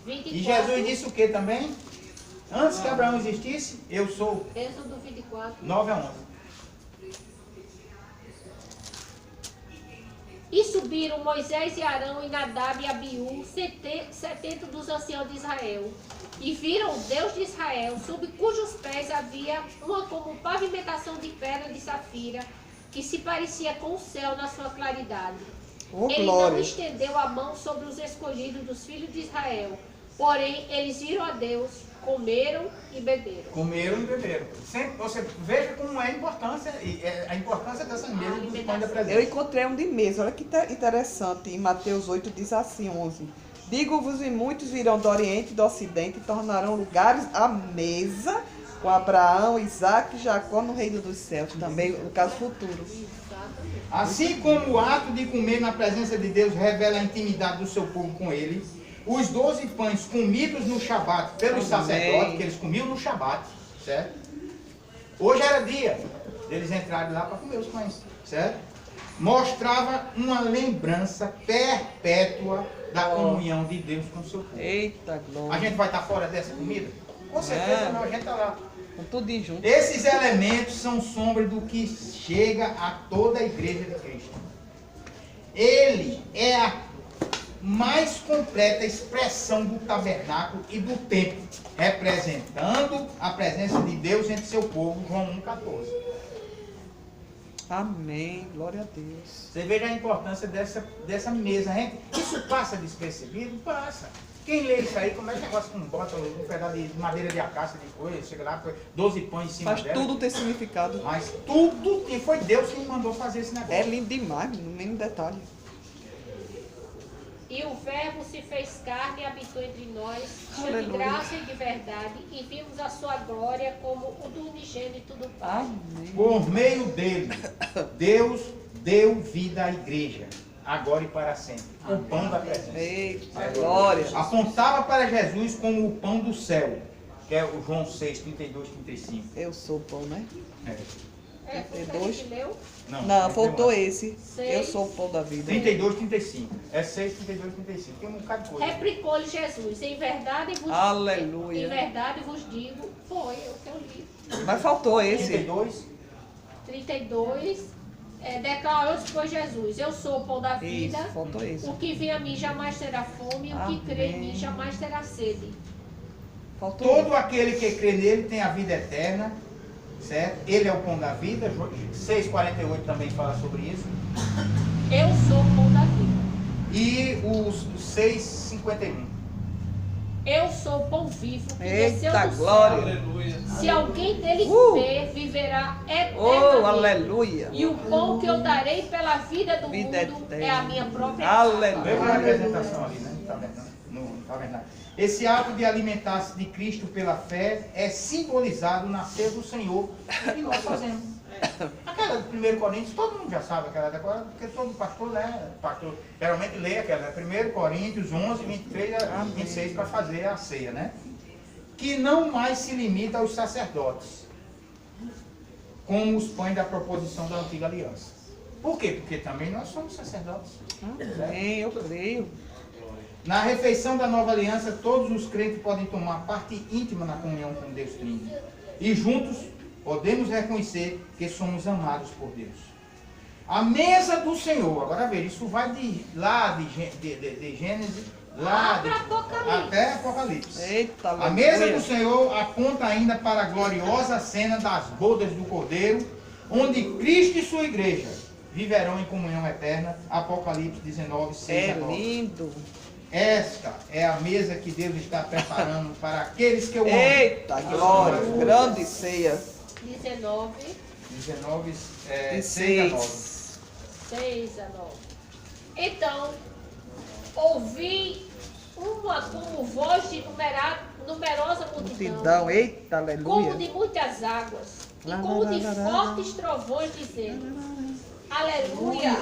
24, E Jesus disse o que também? Antes que Abraão existisse, eu sou. Êxodo 24. 9 a 11. E subiram Moisés e Arão e Nadab e Abiú, 70 dos anciãos de Israel. E viram o Deus de Israel, sob cujos pés havia uma como pavimentação de pedra de safira, que se parecia com o céu na sua claridade. Ô, Ele glória. não estendeu a mão sobre os escolhidos dos filhos de Israel. Porém, eles viram a Deus, comeram e beberam. Comeram e beberam. Sempre, você veja como é a importância dessa mesa do pão da Eu presença. encontrei um de mesa, olha que interessante. Em Mateus 8 diz assim, 11. Digo-vos, e muitos virão do Oriente e do Ocidente e tornarão lugares à mesa com Abraão, Isaac e Jacó no reino dos céus. Também, no caso futuro. Assim como o ato de comer na presença de Deus revela a intimidade do seu povo com ele, os 12 pães comidos no Shabat pelos sacerdotes, que eles comiam no Shabat, certo? Hoje era dia deles entrarem lá para comer os pães, certo? Mostrava uma lembrança perpétua da comunhão de Deus com o seu povo. Eita, A glória. gente vai estar fora dessa comida? Com certeza não, a gente está lá. Com tudo junto. Esses elementos são sombras do que chega a toda a igreja de Cristo. Ele é a mais completa expressão do tabernáculo e do templo, representando a presença de Deus entre seu povo, João 1,14. Amém. Glória a Deus. Você veja a importância dessa mesa, gente. Isso passa despercebido? Passa. Quem lê isso aí, como é que negócio que não bota um pedaço de madeira de acácia depois, chega lá, 12 pães em cima Faz dela. tudo ter significado. Mas tudo, e foi Deus que mandou fazer esse negócio. É lindo demais, no mínimo detalhe. E o Verbo se fez carne e habitou entre nós, cheio de Aleluia. graça e de verdade, e vimos a sua glória como o do unigênito do Pai. Amém. Por meio dele, Deus deu vida à igreja, agora e para sempre. O pão da presença. Eita, glória. Apontava para Jesus como o pão do céu, que é o João 6, 32, 35. Eu sou o pão, né? É. Foi o que a 32. gente leu? Não, faltou esse. Seis. Eu sou o pão da vida. 32, 35. É 6, 32, 35. Tem um bocado de coisa. Replicou-lhe Jesus, em verdade Aleluia. em verdade vos digo, foi o que eu li. Mas faltou esse. 32. 32, declarou-se foi Jesus, eu sou o pão da vida, Isso, faltou esse. o que vem a mim jamais terá fome, e o que crê em mim jamais terá sede. Faltou Todo aquele que crê nele tem a vida eterna, certo? Ele é o pão da vida. 6,48 também fala sobre isso. Eu sou o pão da vida. E os 6,51. Eu sou o pão vivo que Eita, desceu do glória. céu. Se alguém dele ver, viverá Oh, eternamente. aleluia. E o pão que eu darei pela vida do Vida mundo eterna. é a minha própria Aleluia. Veja a representação ali, né? Tá vendo? Tá vendo? Esse ato de alimentar-se de Cristo pela fé é simbolizado na ceia do Senhor que nós fazemos. Aquela do 1 Coríntios, todo mundo já sabe aquela decorada, porque todo pastor lê, geralmente lê aquela, 1 Coríntios 11, 23 a 26 para fazer a ceia, né? Que não mais se limita aos sacerdotes, como os pães da proposição da antiga aliança. Por quê? Porque também nós somos sacerdotes. Amém, eu creio. Na refeição da nova aliança, todos os crentes podem tomar parte íntima na comunhão com Deus Trino. E juntos podemos reconhecer que somos amados por Deus. A mesa do Senhor, agora veja, isso vai de Gênesis lá Para Apocalipse. até Apocalipse. Eita, A mesa do aleluia. Senhor aponta ainda para a gloriosa cena das bodas do Cordeiro, onde Cristo e sua igreja viverão em comunhão eterna. Apocalipse 19, 6 É a 9. lindo. Esta é a mesa que Deus está preparando para aqueles que o amam. Eita, glória. Grande ceia. 19, 19, E 6 a 9. 6 a 9. Então, ouvi uma como voz de numerosa Multidão. Eita, como aleluia. de muitas águas, e Lá, como lá, de lá, lá, fortes trovões, dizendo: Aleluia!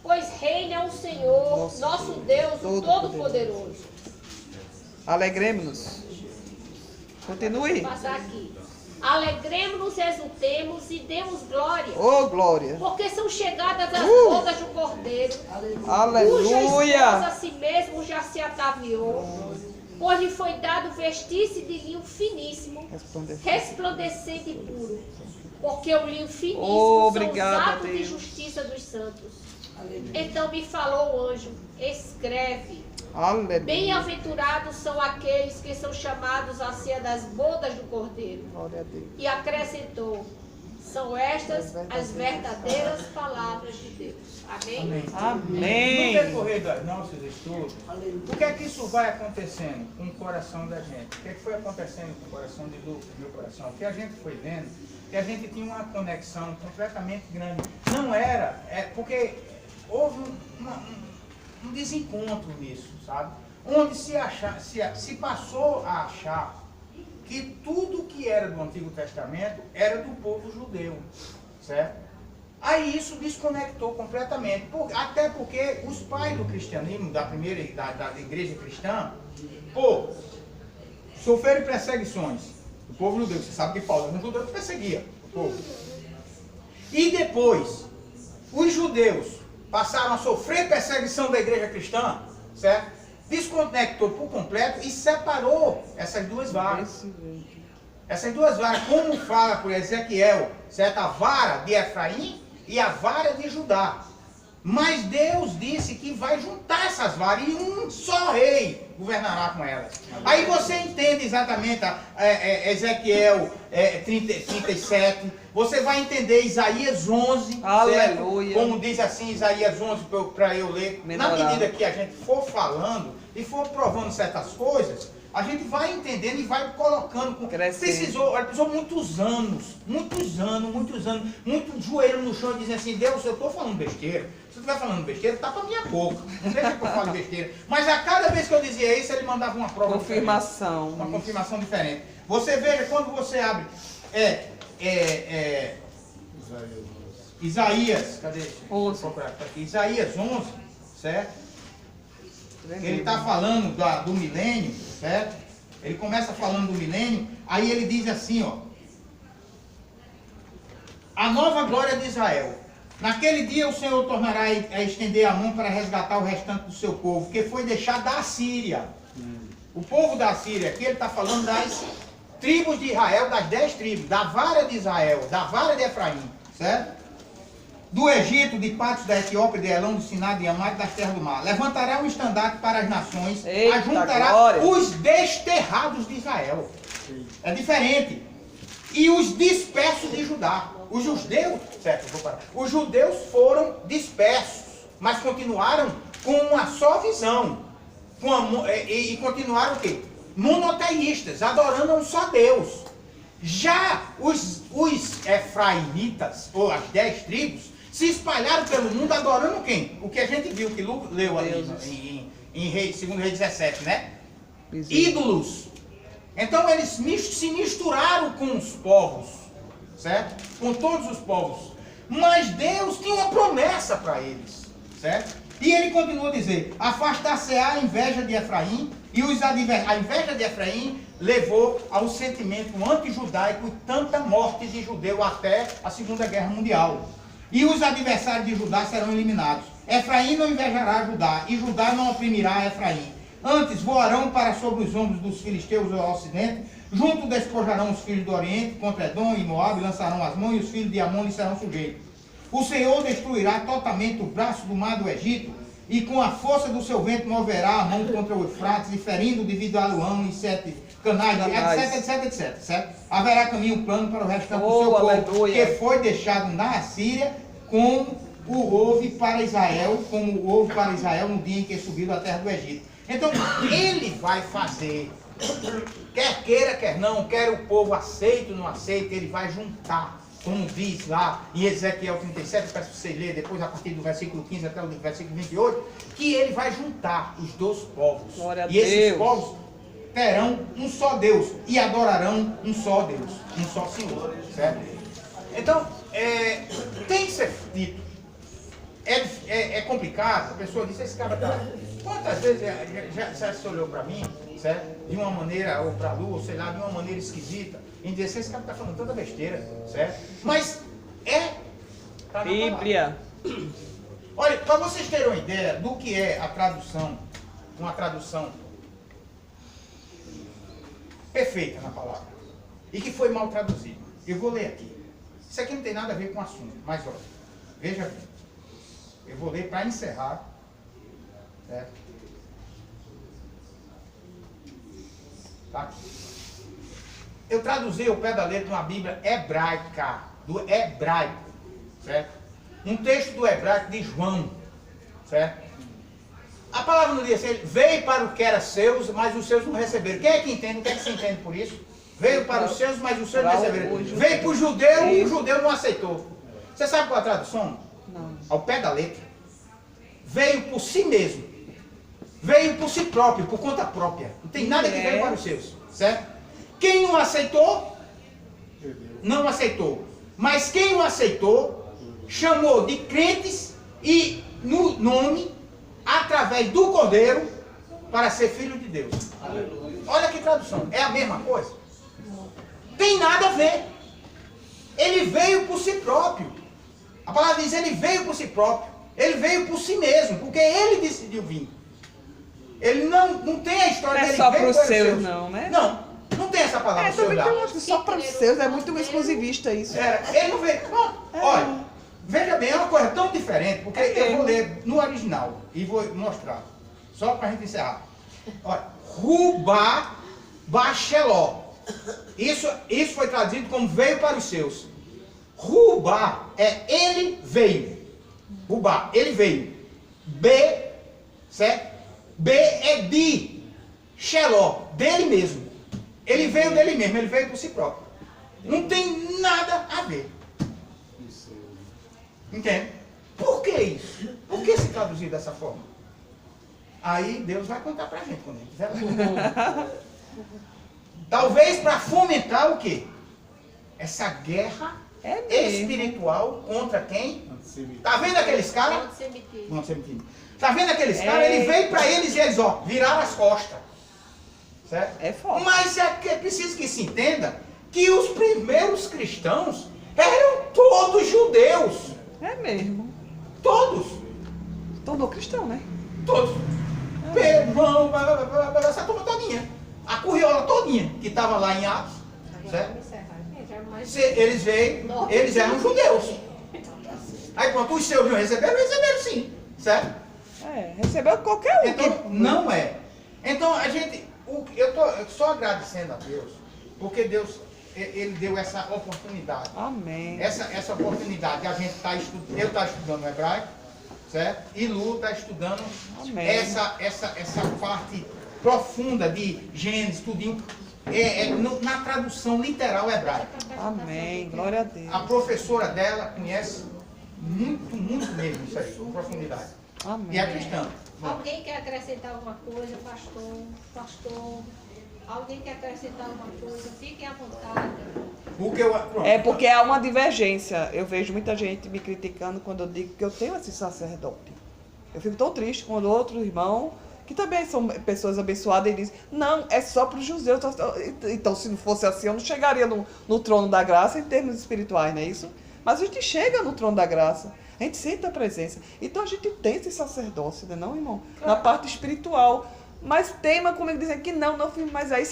Pois reina o Senhor, nosso Deus, o Todo-Poderoso. Alegremos-nos. Continue. Vou passar aqui. Alegremos-nos, exultemos e demos glória, Oh, glória. porque são chegadas as bodas do Cordeiro, cuja Aleluia. esposa a si mesmo já se ataviou, pois lhe foi dado vestir-se de linho finíssimo, resplandecente e puro, porque o linho finíssimo Obrigado, são os atos de Deus. justiça dos santos. Então me falou o anjo: escreve, Aleluia. bem-aventurados são aqueles que são chamados à ceia das bodas do Cordeiro. Glória a Deus. E acrescentou: são estas as verdadeiras palavras de Deus. Amém? No Amém. decorrer dos nossos estudos, o que é que isso vai acontecendo com o coração da gente? O que é que foi acontecendo com o coração de Lucas, meu coração? Que a gente foi vendo que a gente tinha uma conexão completamente grande. Não era, porque houve um desencontro nisso, sabe? Onde se passou a achar que tudo que era do Antigo Testamento era do povo judeu, certo? Aí isso desconectou completamente, até porque os pais do cristianismo, da igreja cristã, sofreram perseguições do povo judeu. Você sabe que Paulo, um judeu, perseguia o povo. E depois, os judeus passaram a sofrer perseguição da igreja cristã, certo? Desconectou por completo e separou essas duas varas. Essas duas varas, como fala por Ezequiel, certo? A vara de Efraim e a vara de Judá. Mas Deus disse que vai juntar essas varas e um só rei governará com elas. Aí você entende exatamente Ezequiel 37, você vai entender Isaías 11, Aleluia. certo? Como diz assim Isaías 11 para eu ler. Na Melhorar. medida que a gente for falando e for provando certas coisas, a gente vai entendendo e vai colocando. Crescendo. Precisou muitos anos, muito joelho no chão e dizendo assim, Deus, eu estou falando besteira. Se eu estiver falando besteira, tapa a minha boca. Não deixa que eu fale besteira. Mas a cada vez que eu dizia isso, ele mandava uma prova Confirmação. diferente. Uma confirmação diferente. Você veja, quando você abre Isaías, cadê? 11. Vou procurar aqui. Isaías 11, certo? Tremendo. Ele está falando do milênio, certo? Ele começa falando do milênio, aí ele diz assim, ó. A nova glória de Israel. Naquele dia o Senhor tornará a estender a mão para resgatar o restante do seu povo, que foi deixado da Assíria. O povo da Síria, aqui ele está falando das tribos de Israel, das 10 tribos, da vara de Israel, da vara de Efraim, certo? Do Egito, de Pátios da Etiópia, de Elão, do Siná, de Amate, das terras do mar. Levantará um estandarte para as nações, Eita, ajuntará glória. os desterrados de Israel. É diferente. E os dispersos de Judá. Os judeus, certo, vou parar. Os judeus foram dispersos, mas continuaram com uma só visão. E continuaram o quê? Monoteístas, adorando a um só Deus. Já os efraimitas, ou as 10 tribos, se espalharam pelo mundo adorando quem? O que a gente viu, que Lucas leu ali em 2 Reis 17, né? Ídolos. Então eles se misturaram com os povos, certo? Com todos os povos. Mas Deus tinha uma promessa para eles, certo? E ele continua a dizer, afastar-se-á a inveja de Efraim, e a inveja de Efraim levou ao sentimento anti-judaico e tanta morte de judeu até a Segunda Guerra Mundial. E os adversários de Judá serão eliminados. Efraim não invejará Judá, e Judá não oprimirá Efraim. Antes voarão para sobre os ombros dos filisteus ao ocidente, junto despojarão os filhos do oriente, contra Edom e Moabe, lançarão as mãos, e os filhos de Amon lhe serão sujeitos. O Senhor destruirá totalmente o braço do mar do Egito, e com a força do seu vento moverá a mão contra o Eufrates, e ferindo devido a Luão e 7 canais, etc. Certo? Haverá caminho plano para o restante do seu povo, que foi deixado na Assíria, como houve para Israel no dia em que subiu da terra do Egito. Então, ele vai fazer, quer queira, quer não, quer o povo aceite ou não aceite, ele vai juntar, como diz lá em Ezequiel 37, peço que vocês lerem depois, a partir do versículo 15 até o versículo 28, que ele vai juntar os 2 povos. E esses povos terão um só Deus e adorarão um só Deus, um só Senhor, certo? Então, tem que ser dito. É complicado, a pessoa diz, esse cara tá... Quantas vezes já se olhou para mim, certo? De uma maneira, ou para a lua, ou sei lá, de uma maneira esquisita, e dizer assim, esse cara está falando tanta besteira, certo? Mas tá na Bíblia. palavra. Olha, para vocês terem uma ideia do que é a tradução, uma tradução perfeita na palavra, e que foi mal traduzida. Eu vou ler aqui. Isso aqui não tem nada a ver com o assunto, mas olha, veja bem. Eu vou ler para encerrar. Certo? Tá? Eu traduzi o pé da letra de uma Bíblia hebraica, do hebraico, certo? Um texto do hebraico de João, certo? A palavra não diz assim, veio para o que era seus, mas os seus não receberam. Quem é que entende? O que é que você entende por isso? Veio para os seus, mas os seus não receberam. Veio para o judeu não aceitou. Você sabe qual é a tradução? Não. Ao pé da letra. Veio por si mesmo. Veio por si próprio, por conta própria. Não tem nada que veio para os seus, certo? Quem não aceitou, não aceitou. Mas quem não aceitou, chamou de crentes e no nome, através do Cordeiro, para ser filho de Deus. Aleluia. Olha que tradução. É a mesma coisa? Tem nada a ver. Ele veio por si próprio. A palavra diz, ele veio por si próprio. Ele veio por si mesmo, porque ele decidiu vir. Ele não tem a história dele. Não é só para os seus, não, né? Não tem essa palavra. Também tem acho que só para os seus, é muito exclusivista isso. Ele não veio. Olha, veja bem, é uma coisa tão diferente, porque eu vou ler no original e vou mostrar. Só para a gente encerrar. Olha, Rubá Bacheló. Isso foi traduzido como veio para os seus. Rubá é ele veio. Rubá, ele veio. B, certo? B é de. Sheló, dele mesmo. Ele veio dele mesmo, ele veio por si próprio. Não tem nada a ver. Entende? Por que isso? Por que se traduzir dessa forma? Aí Deus vai contar pra gente quando ele quiser. Talvez para fomentar o quê? Essa guerra espiritual contra quem? Tá vendo aqueles caras? Tá vendo aqueles caras? Ele veio para eles e eles, ó, viraram as costas. Certo? É forte. Mas é preciso que se entenda que os primeiros cristãos eram todos judeus. É mesmo. Todos. Tornou cristão, né? Todos. Irmão, essa turma todinha. A curriola todinha que estava lá em Atos. Certo? Eles eram judeus. Aí pronto, os seus não receberam sim. Certo? Recebeu qualquer um. Então, não é. Então, eu estou só agradecendo a Deus, porque Deus, Ele deu essa oportunidade. Amém. Essa oportunidade de a gente eu estar estudando o hebraico, certo? E Lu está estudando essa parte profunda de Gênesis, tudinho, na tradução literal hebraica. Amém. Glória a Deus. A professora dela conhece muito mesmo isso aí, com profundidade. Amém. E é cristã. Alguém quer acrescentar alguma coisa, pastor? Alguém quer acrescentar alguma coisa? Fiquem à vontade. Porque há uma divergência. Eu vejo muita gente me criticando quando eu digo que eu tenho esse sacerdote. Eu fico tão triste quando outro irmão, que também são pessoas abençoadas, e dizem, não, é só para os judeus. Então, se não fosse assim, eu não chegaria no trono da graça em termos espirituais, não é isso? Mas a gente chega no trono da graça. A gente sente a presença. Então a gente tem esse sacerdócio, não, irmão? Na parte espiritual. Mas teima comigo dizendo que não, mas aí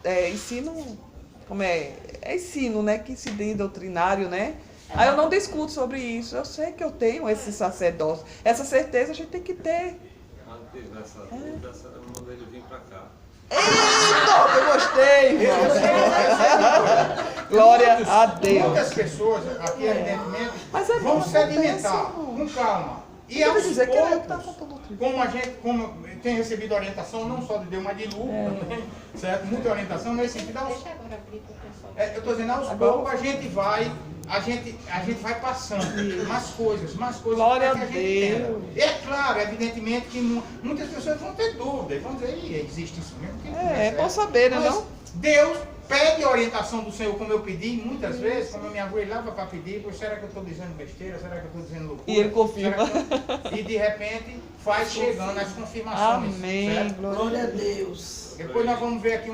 é ensino, como é? É ensino, né? Que se diz doutrinário, né? Aí eu não discuto sobre isso. Eu sei que eu tenho esse sacerdócio. Essa certeza a gente tem que ter. Nessa dúvida, manda ele vir pra cá. Eu gostei, irmão. Glória a Deus. Muitas pessoas aqui, evidentemente, Mas é vão bom, sedimentar acontece, com calma. E Eu aos vou dizer que é eu que poucos, tava falando tudo. como eu tenho recebido orientação, não só de Deus, mas de Lu, também, certo? Muita orientação nesse sentido. Deixa agora abrir para o pessoal. Eu estou dizendo, aos Agora- poucos a gente vai passando mais coisas Glória para que a gente entenda. Deus. É claro, evidentemente que muitas pessoas vão ter dúvidas, vão dizer, existe isso mesmo? Que não É bom certo." saber, né, Mas não? Deus pede a orientação do Senhor, como eu pedi muitas vezes, como eu me ajoelhava para pedir, pois será que eu estou dizendo besteira? Será que eu estou dizendo loucura? E ele confirma. E de repente vai chegando as confirmações. Amém. Certo? Glória a Deus. Depois nós vamos ver aqui